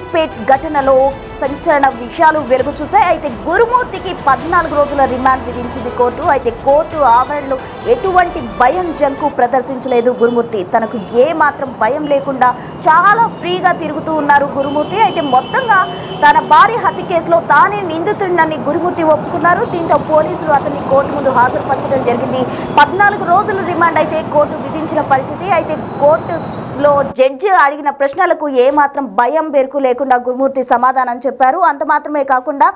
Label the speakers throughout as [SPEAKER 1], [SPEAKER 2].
[SPEAKER 1] మీర్పేట్ ఘటనలో సంచలన విషయాలు వెలుగు చూశాయి. అయితే గురుమూర్తికి 14 రోజుల రిమాండ్ విధించింది కోర్టు. అయితే కోర్టు ఆవరణలో ఎటువంటి భయం జంకు ప్రదర్శించలేదు గురుమూర్తి. తనకు ఏ మాత్రం భయం లేకుండా చాలా ఫ్రీగా తిరుగుతూ ఉన్నారు గురుమూర్తి. అయితే మొత్తంగా తన భార్య హత్య కేసులో తానే నిందితుడినని గురుమూర్తి ఒప్పుకున్నారు. దీంతో పోలీసులు అతన్ని కోర్టు ముందు హాజరుపరచడం జరిగింది. 14 రోజుల రిమాండ్ అయితే కోర్టు విధించిన పరిస్థితి. అయితే కోర్టులో జడ్జి అడిగిన ప్రశ్నలకు ఏమాత్రం భయం బెరుకు లేకుండా గురుమూర్తి సమాధానం చెప్పారు. అంత మాత్రమే కాకుండా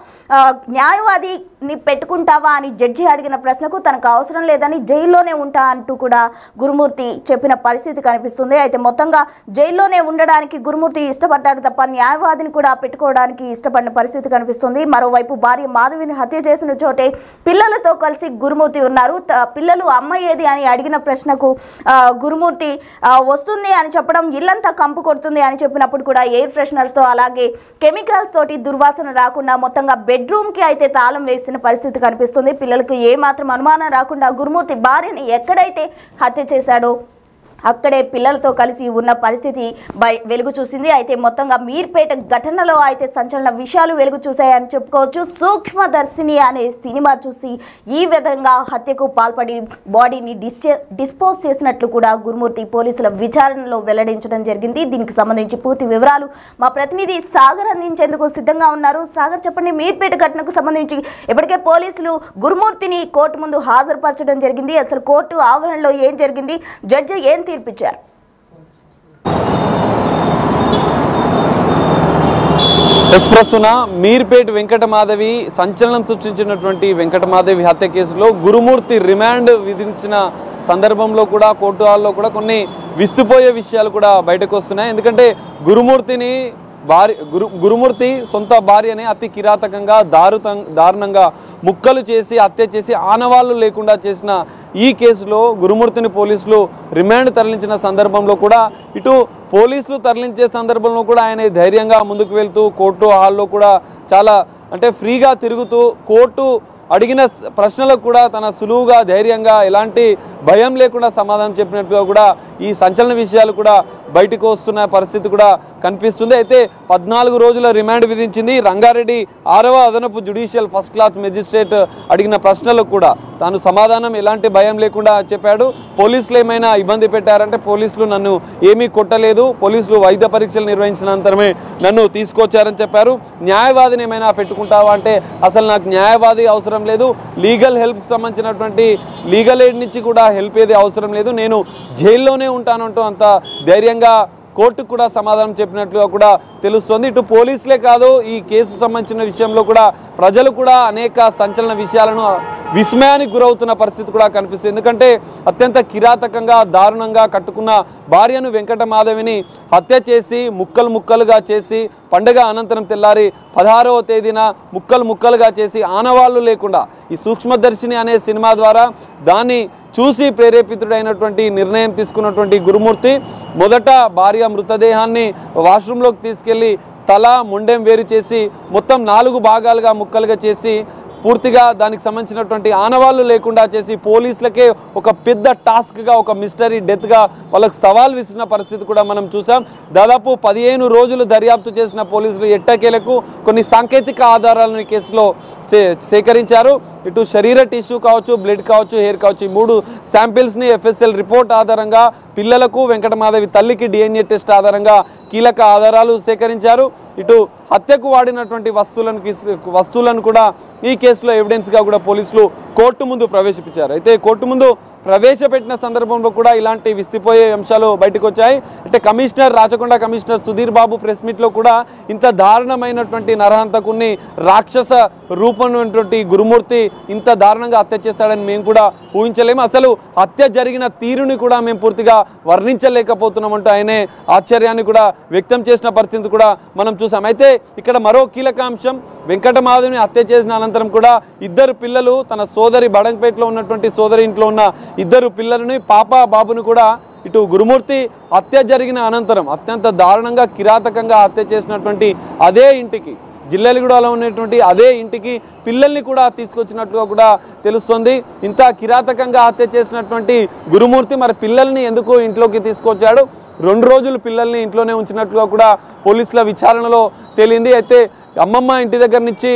[SPEAKER 1] న్యాయవాదిని పెట్టుకుంటావా అని జడ్జి అడిగిన ప్రశ్నకు తనకు అవసరం లేదని జైల్లోనే ఉంటా అంటూ కూడా గురుమూర్తి చెప్పిన పరిస్థితి కనిపిస్తుంది. అయితే మొత్తంగా జైల్లోనే ఉండడానికి గురుమూర్తి ఇష్టపడ్డాడు తప్ప న్యాయవాదిని కూడా పెట్టుకోవడానికి ఇష్టపడిన పరిస్థితి కనిపిస్తుంది. మరోవైపు భార్య మాధవిని హత్య చేసిన చోటే పిల్లలతో కలిసి గురుమూర్తి ఉన్నారు. పిల్లలు అమ్మ ఏది అని అడిగిన ప్రశ్నకు గురుమూర్తి వస్తుంది అని చెప్పడం, ఇల్లంతా కంపు కొడుతుంది అని చెప్పినప్పుడు కూడా ఎయిర్ ఫ్రెషనర్స్తో అలాగే కెమికల్స్ తోటి దుర్వాసన రాకుండా మొత్తంగా బెడ్రూమ్కి అయితే తాళం వేసిన పరిస్థితి కనిపిస్తుంది. పిల్లలకు ఏమాత్రం అనుమానం రాకుండా గురుమూర్తి భార్యని ఎక్కడైతే హత్య చేశాడో అక్కడే పిల్లలతో కలిసి ఉన్న పరిస్థితి వెలుగు చూసింది. అయితే మొత్తంగా మీర్పేట ఘటనలో అయితే సంచలన విషయాలు వెలుగు చూశాయని చెప్పుకోవచ్చు. సూక్ష్మదర్శిని అనే సినిమా చూసి ఈ విధంగా హత్యకు పాల్పడి బాడీని డిస్పోజ్ చేసినట్లు కూడా గురుమూర్తి పోలీసుల విచారణలో వెల్లడించడం జరిగింది. దీనికి సంబంధించి పూర్తి వివరాలు మా ప్రతినిధి సాగర్ అందించేందుకు సిద్ధంగా ఉన్నారు. సాగర్, చెప్పండి, మీర్పేట ఘటనకు సంబంధించి ఇప్పటికే పోలీసులు గురుమూర్తిని కోర్టు ముందు హాజరుపరచడం జరిగింది. అసలు కోర్టు ఆవరణలో ఏం జరిగింది, జడ్జి ఏం తీర్పిచ్చారు?
[SPEAKER 2] ప్రస్తున మీర్పేట్ వెంకటమాధవి సంచలనం సృష్టించినటువంటి వెంకటమాధవి హత్య కేసులో గురుమూర్తి రిమాండ్ విధించిన సందర్భంలో కూడా కోర్టు హాల్లో కూడా కొన్ని విస్తుపోయే విషయాలు కూడా బయటకు వస్తున్నాయి. ఎందుకంటే గురుమూర్తి సొంత భార్యని అతి కిరాతకంగా దారుణంగా ముక్కలు చేసి హత్య చేసి ఆనవాళ్లు లేకుండా చేసిన ఈ కేసులో గురుమూర్తిని పోలీసులు రిమాండ్ తరలించిన సందర్భంలో కూడా ఇటు పోలీసులు తరలించే సందర్భంలో కూడా ఆయన ధైర్యంగా ముందుకు వెళ్తూ కోర్టు హాల్లో కూడా చాలా ఫ్రీగా తిరుగుతూ కోర్టు అడిగిన ప్రశ్నలకు కూడా తన సులువుగా ధైర్యంగా ఎలాంటి భయం లేకుండా సమాధానం చెప్పినట్టుగా కూడా ఈ సంచలన విషయాలు కూడా బయటకు వస్తున్న పరిస్థితి కూడా కనిపిస్తుంది. అయితే 14 రోజుల రిమాండ్ విధించింది. రంగారెడ్డి 6వ అదనపు జ్యుడిషియల్ ఫస్ట్ క్లాస్ మెజిస్ట్రేట్ అడిగిన ప్రశ్నలకు కూడా తాను సమాధానం ఎలాంటి భయం లేకుండా చెప్పాడు. పోలీసులు ఏమైనా ఇబ్బంది పెట్టారంటే పోలీసులు నన్ను ఏమీ కొట్టలేదు, పోలీసులు వైద్య పరీక్షలు నిర్వహించిన అనంతరమే నన్ను తీసుకొచ్చారని చెప్పారు. న్యాయవాదిని ఏమైనా పెట్టుకుంటావా అంటే అసలు నాకు న్యాయవాది అవసరం లేదు, లీగల్ హెల్ప్కి సంబంధించినటువంటి లీగల్ ఎయిడ్ నుంచి కూడా హెల్ప్ ఏది అవసరం లేదు, నేను జైల్లోనే ఉంటానంటూ అంత ధైర్యంగా కోర్టుకు కూడా సమాధానం చెప్పినట్లుగా కూడా తెలుస్తోంది. ఇటు పోలీసులే కాదు, ఈ కేసు సంబంధించిన విషయంలో కూడా ప్రజలు కూడా అనేక సంచలన విషయాలను విస్మయానికి గురవుతున్న పరిస్థితి కూడా కనిపిస్తుంది. ఎందుకంటే అత్యంత కిరాతకంగా దారుణంగా కట్టుకున్న భార్యను వెంకటమాధవిని హత్య చేసి ముక్కలుగా చేసి పండుగ అనంతరం తెల్లారి 16వ తేదీన ముక్కలుగా చేసి ఆనవాళ్లు లేకుండా ఈ సూక్ష్మదర్శిని అనే సినిమా ద్వారా దాన్ని చూసి ప్రేరేపితుడైనటువంటి నిర్ణయం తీసుకున్నటువంటి గురుమూర్తి మొదట భార్య మృతదేహాన్ని వాష్రూమ్లోకి తీసుకెళ్లి తల మొండెం వేరు చేసి మొత్తం 4 భాగాలుగా ముక్కలుగా చేసి పూర్తిగా దానికి సంబంధించినటువంటి ఆనవాళ్లు లేకుండా చేసి పోలీసులకే ఒక పెద్ద టాస్క్గా ఒక మిస్టరీ డెత్గా వాళ్ళకు సవాల్ విసిరిన పరిస్థితి కూడా మనం చూసాం. దాదాపు 15 రోజులు దర్యాప్తు చేసిన పోలీసులు ఎట్టకేలకు కొన్ని సాంకేతిక ఆధారాలను కేసులో సేకరించారు. ఇటు శరీర టిష్యూ కావచ్చు, బ్లడ్ కావచ్చు, హెయిర్ కావచ్చు, ఈ 3 శాంపిల్స్ని FSL రిపోర్ట్ ఆధారంగా పిల్లలకు వెంకటమాధవి తల్లికి DNA టెస్ట్ ఆధారంగా కీలక ఆధారాలు సేకరించారు. ఇటు హత్యకు వాడినటువంటి వస్తువులను కూడా ఈ కేసులో ఎవిడెన్స్గా కూడా పోలీసులు కోర్టు ముందు ప్రవేశపెట్టారు. అయితే కోర్టు ముందు ప్రవేశపెట్టిన సందర్భంలో కూడా ఇలాంటి విస్తుపోయే అంశాలు బయటకు వచ్చాయి. అంటే రాచకొండ కమిషనర్ సుధీర్ బాబు ప్రెస్ మీట్లో కూడా ఇంత దారుణమైనటువంటి నరహంతకుని రాక్షస రూపమైనటువంటి గురుమూర్తి ఇంత దారుణంగా హత్య చేశాడని మేము కూడా ఊహించలేము, అసలు హత్య జరిగిన తీరుని కూడా మేము పూర్తిగా వర్ణించలేకపోతున్నామంటూ ఆయనే ఆశ్చర్యాన్ని కూడా వ్యక్తం చేసిన పరిస్థితి కూడా మనం చూసాం. అయితే ఇక్కడ మరో కీలక అంశం, వెంకటమాధవిని హత్య చేసిన అనంతరం కూడా 2 పిల్లలు తన సోదరి బడంగపేటలో ఉన్నటువంటి సోదరి ఇంట్లో ఉన్న 2 పిల్లలని పాప బాబుని కూడా ఇటు గురుమూర్తి హత్య జరిగిన అనంతరం అత్యంత దారుణంగా కిరాతకంగా హత్య చేసినటువంటి అదే ఇంటికి జిల్లెలగూడలో ఉన్నటువంటి అదే ఇంటికి పిల్లల్ని కూడా తీసుకొచ్చినట్లుగా కూడా తెలుస్తుంది. ఇంత కిరాతకంగా హత్య చేసినటువంటి గురుమూర్తి మరి పిల్లల్ని ఎందుకు ఇంట్లోకి తీసుకొచ్చాడు? 2 రోజులు పిల్లల్ని ఇంట్లోనే ఉంచినట్లుగా కూడా పోలీసుల విచారణలో తేలింది. అయితే అమ్మమ్మ ఇంటి దగ్గర నుంచి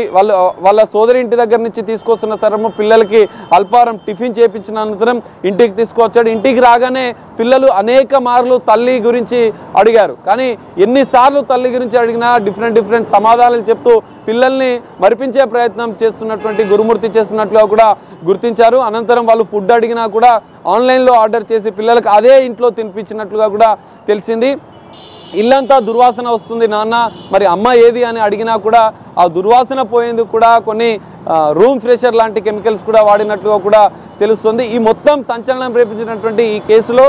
[SPEAKER 2] వాళ్ళ సోదరి ఇంటి దగ్గర నుంచి తీసుకొస్తున్న తరము పిల్లలకి అల్పారం టిఫిన్ చేయించిన అనంతరం ఇంటికి తీసుకొచ్చాడు. ఇంటికి రాగానే పిల్లలు అనేక మార్లు తల్లి గురించి అడిగారు. కానీ ఎన్నిసార్లు తల్లి గురించి అడిగినా డిఫరెంట్ సమాధానాలు చెప్తూ పిల్లల్ని మరిపించే ప్రయత్నం చేస్తున్నటువంటి గురుమూర్తి చేస్తున్నట్లుగా కూడా గుర్తించారు. అనంతరం వాళ్ళు ఫుడ్ అడిగినా కూడా ఆన్లైన్లో ఆర్డర్ చేసి పిల్లలకు అదే ఇంట్లో తినిపించినట్లుగా కూడా తెలిసింది. ఇల్లంతా దుర్వాసన వస్తుంది నాన్న, మరి అమ్మ ఏది అని అడిగినా కూడా ఆ దుర్వాసన పోయేందుకు కూడా కొన్ని రూమ్ ఫ్రెషర్ లాంటి కెమికల్స్ కూడా వాడినట్లుగా కూడా తెలుస్తుంది. ఈ మొత్తం సంచలనం రేపించినటువంటి ఈ కేసులో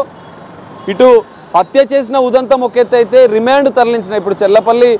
[SPEAKER 2] ఇటు హత్య చేసిన ఉదంతం ఒక ఎత్తు అయితే రిమాండ్ తరలించిన ఇప్పుడు చెల్లపల్లి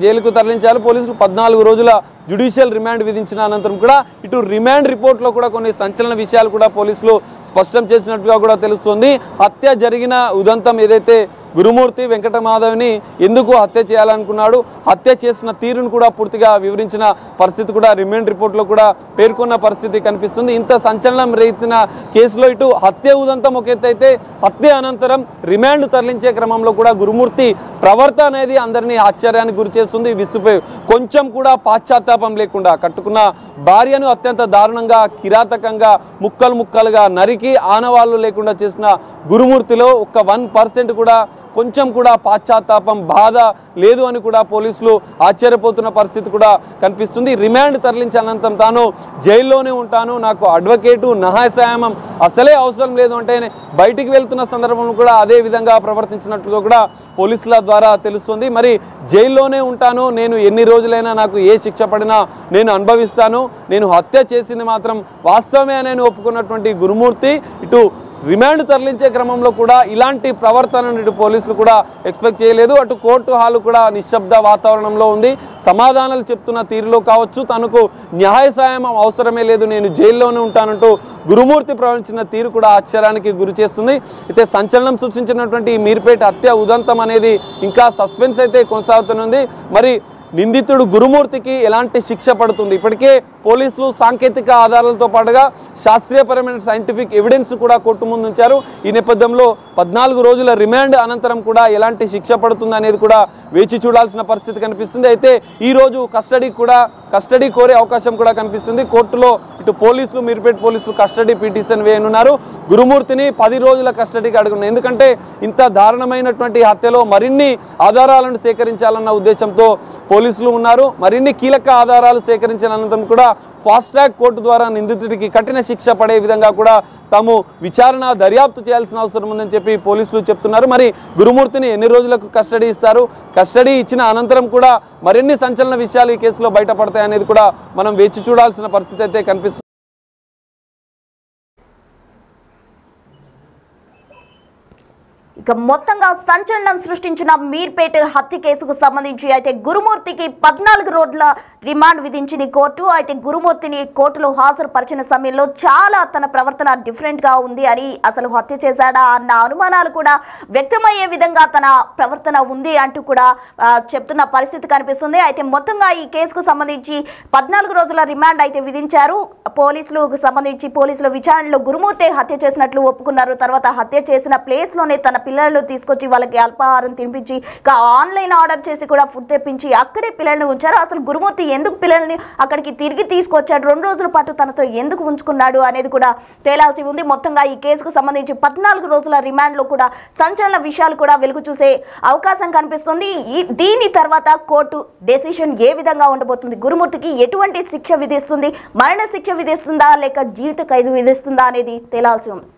[SPEAKER 2] జైలుకు తరలించారు పోలీసులు. 14 రోజుల జ్యుడిషియల్ రిమాండ్ విధించిన అనంతరం కూడా ఇటు రిమాండ్ రిపోర్ట్లో కూడా కొన్ని సంచలన విషయాలు కూడా పోలీసులు స్పష్టం చేసినట్లుగా కూడా తెలుస్తుంది. హత్య జరిగిన ఉదంతం ఏదైతే గురుమూర్తి వెంకటమాధవ్ని ఎందుకు హత్య చేయాలనుకున్నాడు, హత్య చేసిన తీరును కూడా పూర్తిగా వివరించిన పరిస్థితి కూడా రిమాండ్ రిపోర్ట్లో కూడా పేర్కొన్న పరిస్థితి కనిపిస్తుంది. ఇంత సంచలనం రేచిన కేసులో ఇటు హత్య ఉదంతం ఒక ఎత్తు అయితే హత్య అనంతరం రిమాండ్ తరలించే క్రమంలో కూడా గురుమూర్తి ప్రవర్తన అనేది అందరినీ ఆశ్చర్యానికి గురి చేస్తుంది. విస్తుపోయి కొంచెం కూడా పాశ్చాత్తాపం లేకుండా కట్టుకున్న భార్యను అత్యంత దారుణంగా కిరాతకంగా ముక్కలుగా నరికి ఆనవాళ్లు లేకుండా చేసిన గురుమూర్తిలో ఒక్క 1% కూడా కొంచెం కూడా పాశ్చాత్తాపం బాధ లేదు అని కూడా పోలీసులు ఆశ్చర్యపోతున్న పరిస్థితి కూడా కనిపిస్తుంది. రిమాండ్ తరలించానంతం తాను జైల్లోనే ఉంటాను, నాకు అడ్వకేటు నహాయసాయం అసలే అవసరం లేదు అంటే బయటికి వెళ్తున్న సందర్భంలో కూడా అదే విధంగా ప్రవర్తించినట్లుగా కూడా పోలీసుల ద్వారా తెలుస్తుంది. మరి జైల్లోనే ఉంటాను, నేను ఎన్ని రోజులైనా నాకు ఏ శిక్ష పడినా నేను అనుభవిస్తాను, నేను హత్య చేసింది మాత్రం వాస్తవమే అని ఒప్పుకున్నటువంటి గురుమూర్తి ఇటు రిమాండ్ తరలించే క్రమంలో కూడా ఇలాంటి ప్రవర్తనను ఇటు పోలీసులు కూడా ఎక్స్పెక్ట్ చేయలేదు. అటు కోర్టు హాలు కూడా నిశ్శబ్ద వాతావరణంలో ఉంది. సమాధానాలు చెప్తున్న తీరులో కావచ్చు, తనకు న్యాయ సాయం అవసరమే లేదు, నేను జైల్లోనే ఉంటానంటూ గురుమూర్తి ప్రవర్తించిన తీరు కూడా ఆశ్చర్యానికి గురి చేస్తుంది. అయితే సంచలనం సృష్టించినటువంటి మీర్పేట హత్య ఉదంతం అనేది ఇంకా సస్పెన్స్ అయితే కొనసాగుతుంది. మరి నిందితుడు గురుమూర్తికి ఎలాంటి శిక్ష పడుతుంది? ఇప్పటికే పోలీసులు సాంకేతిక ఆధారాలతో పాటుగా శాస్త్రీయపరమైన సైంటిఫిక్ ఎవిడెన్స్ కూడా కోర్టు ముందు ఉంచారు. ఈ నేపథ్యంలో 14 రోజుల రిమాండ్ అనంతరం కూడా ఎలాంటి శిక్ష పడుతుంది అనేది కూడా వేచి చూడాల్సిన పరిస్థితి కనిపిస్తుంది. అయితే ఈ రోజు కస్టడీ కోరే అవకాశం కూడా కనిపిస్తుంది. కోర్టులో ఇటు పోలీసులు మీర్పేట పోలీసులు కస్టడీ పిటిషన్ వేయనున్నారు. గురుమూర్తిని 10 రోజుల కస్టడీకి అడుగున్నారు. ఎందుకంటే ఇంత దారుణమైనటువంటి హత్యలో మరిన్ని ఆధారాలను సేకరించాలన్న ఉద్దేశంతో పోలీసులు ఉన్నారు. మరిన్ని కీలక ఆధారాలు సేకరించిన అనంతరం కూడా ఫాస్ట్ ట్రాక్ కోర్టు ద్వారా నిందితుడికి కఠిన శిక్ష పడే విధంగా కూడా తాము విచారణ దర్యాప్తు చేయాల్సిన అవసరం ఉందని చెప్పి పోలీసులు చెప్తున్నారు. మరి గురుమూర్తిని ఎన్ని రోజులకు కస్టడీ ఇస్తారు? కస్టడీ ఇచ్చిన అనంతరం కూడా మరిన్ని సంచలన విషయాలు ఈ కేసులో బయటపడతాయి అనేది కూడా మనం వేచి చూడాల్సిన పరిస్థితి అయితే కనిపిస్తుంది.
[SPEAKER 1] ఇక మొత్తంగా సంచలనం సృష్టించిన మీర్పేట హత్య కేసుకు సంబంధించి అయితే గురుమూర్తికి 14 రోజుల రిమాండ్ విధించింది కోర్టు. అయితే గురుమూర్తిని కోర్టులో హాజరుపరిచిన సమయంలో చాలా తన ప్రవర్తన డిఫరెంట్గా ఉంది అని, అసలు హత్య చేశాడా అన్న అనుమానాలు కూడా వ్యక్తమయ్యే విధంగా తన ప్రవర్తన ఉంది అంటూ కూడా చెప్తున్న పరిస్థితి కనిపిస్తుంది. అయితే మొత్తంగా ఈ కేసుకు సంబంధించి 14 రోజుల రిమాండ్ అయితే విధించారు. పోలీసుల విచారణలో గురుమూర్తి హత్య చేసినట్లు ఒప్పుకున్నారు. తర్వాత హత్య చేసిన ప్లేస్లోనే తన పిల్లలు తీసుకొచ్చి వాళ్ళకి అల్పాహారం తినిపించి ఆన్లైన్ ఆర్డర్ చేసి కూడా ఫుడ్ తెప్పించి అక్కడే పిల్లల్ని ఉంచారు. అసలు గురుమూర్తి ఎందుకు పిల్లల్ని అక్కడికి తిరిగి తీసుకొచ్చాడు, 2 రోజుల పాటు తనతో ఎందుకు ఉంచుకున్నాడు అనేది కూడా తేలాల్సి ఉంది. మొత్తంగా ఈ కేసుకు సంబంధించి 14 రోజుల రిమాండ్లో కూడా సంచలన విషయాలు కూడా వెలుగు చూసే అవకాశం కనిపిస్తుంది. దీని తర్వాత కోర్టు డెసిషన్ ఏ విధంగా ఉండబోతుంది, గురుమూర్తికి ఎటువంటి శిక్ష విధిస్తుంది, మరణ శిక్ష విధిస్తుందా లేక జీవిత ఖైదు విధిస్తుందా అనేది తేలాల్సి ఉంది.